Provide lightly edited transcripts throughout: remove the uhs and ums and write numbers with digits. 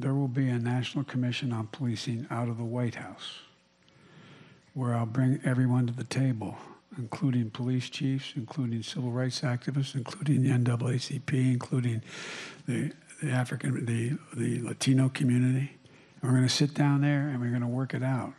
there will be a National Commission on Policing out of the White House, where I'll bring everyone to the table, including police chiefs, including civil rights activists, including the NAACP, including the Latino community. And we're going to sit down there and we're going to work it out.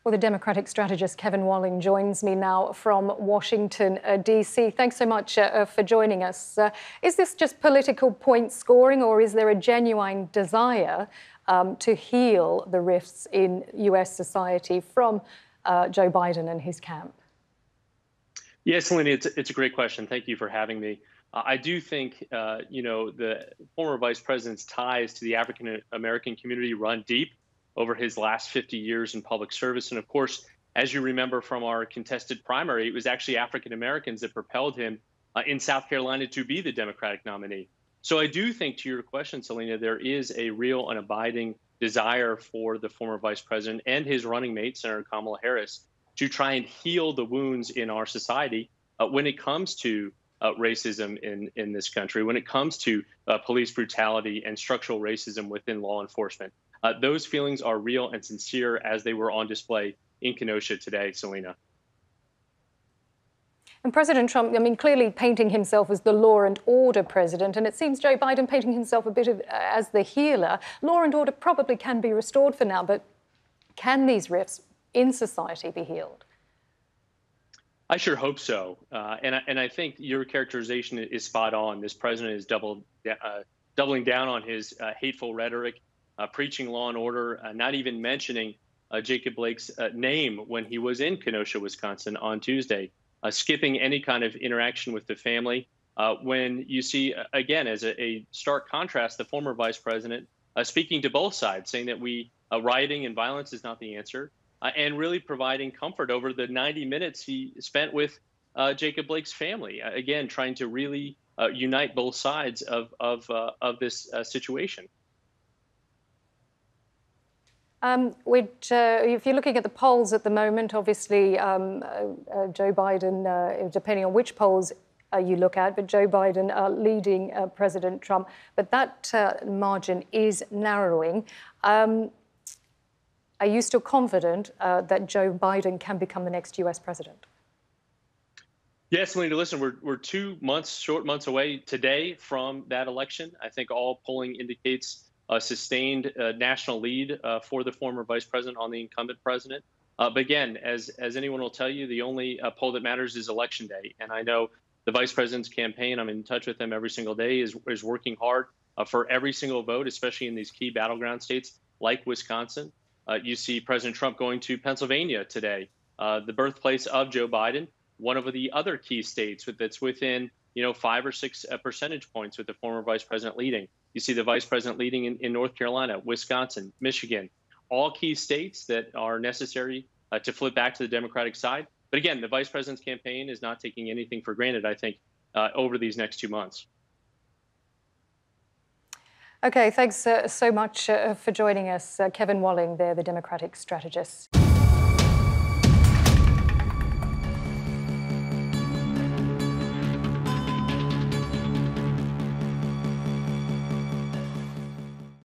Well, the Democratic strategist Kevin Walling joins me now from Washington, D.C. Thanks so much for joining us. Is this just political point scoring, or is there a genuine desire to heal the rifts in US society from Joe Biden and his camp? Yes, Selena, it's a great question. Thank you for having me. I do think, the former vice president's ties to the African American community run deep over his last 50 years in public service. And of course, as you remember from our contested primary, it was actually African Americans that propelled him in South Carolina to be the Democratic nominee. So I do think, to your question, Selena, there is a real and abiding desire for the former vice president and his running mate, Senator Kamala Harris, to try and heal the wounds in our society when it comes to racism in this country, when it comes to police brutality and structural racism within law enforcement. Those feelings are real and sincere, as they were on display in Kenosha today, Selena. And President Trump, clearly painting himself as the law and order president, and it seems Joe Biden painting himself a bit as the healer. Law and order probably can be restored for now, but can these rifts in society be healed? I sure hope so. And I think your characterization is spot on. This president is doubling down on his hateful rhetoric, preaching law and order, not even mentioning Jacob Blake's name when he was in Kenosha, Wisconsin on Tuesday, skipping any kind of interaction with the family. When you see, again, as a stark contrast, the former vice president speaking to both sides, saying that rioting and violence is not the answer, and really providing comfort over the 90 minutes he spent with Jacob Blake's family, again, trying to really unite both sides of this situation. If you're looking at the polls at the moment, obviously Joe Biden, depending on which polls you look at, but Joe Biden leading President Trump, but that margin is narrowing. Are you still confident that Joe Biden can become the next US president? Yes, Melina, listen, we're 2 months, short months away today from that election. I think all polling indicates a sustained national lead for the former vice president on the incumbent president. But again, as anyone will tell you, the only poll that matters is election day. And I know the vice president's campaign, I'm in touch with them every single day, is working hard for every single vote, especially in these key battleground states like Wisconsin. You see President Trump going to Pennsylvania today, the birthplace of Joe Biden, one of the other key states that's within 5 or 6 percentage points with the former vice president leading. You see the vice president leading in North Carolina, Wisconsin, Michigan, all key states that are necessary to flip back to the Democratic side. But again, the vice president's campaign is not taking anything for granted, I think, over these next 2 months. Okay, thanks so much for joining us. Kevin Walling there, the Democratic strategist.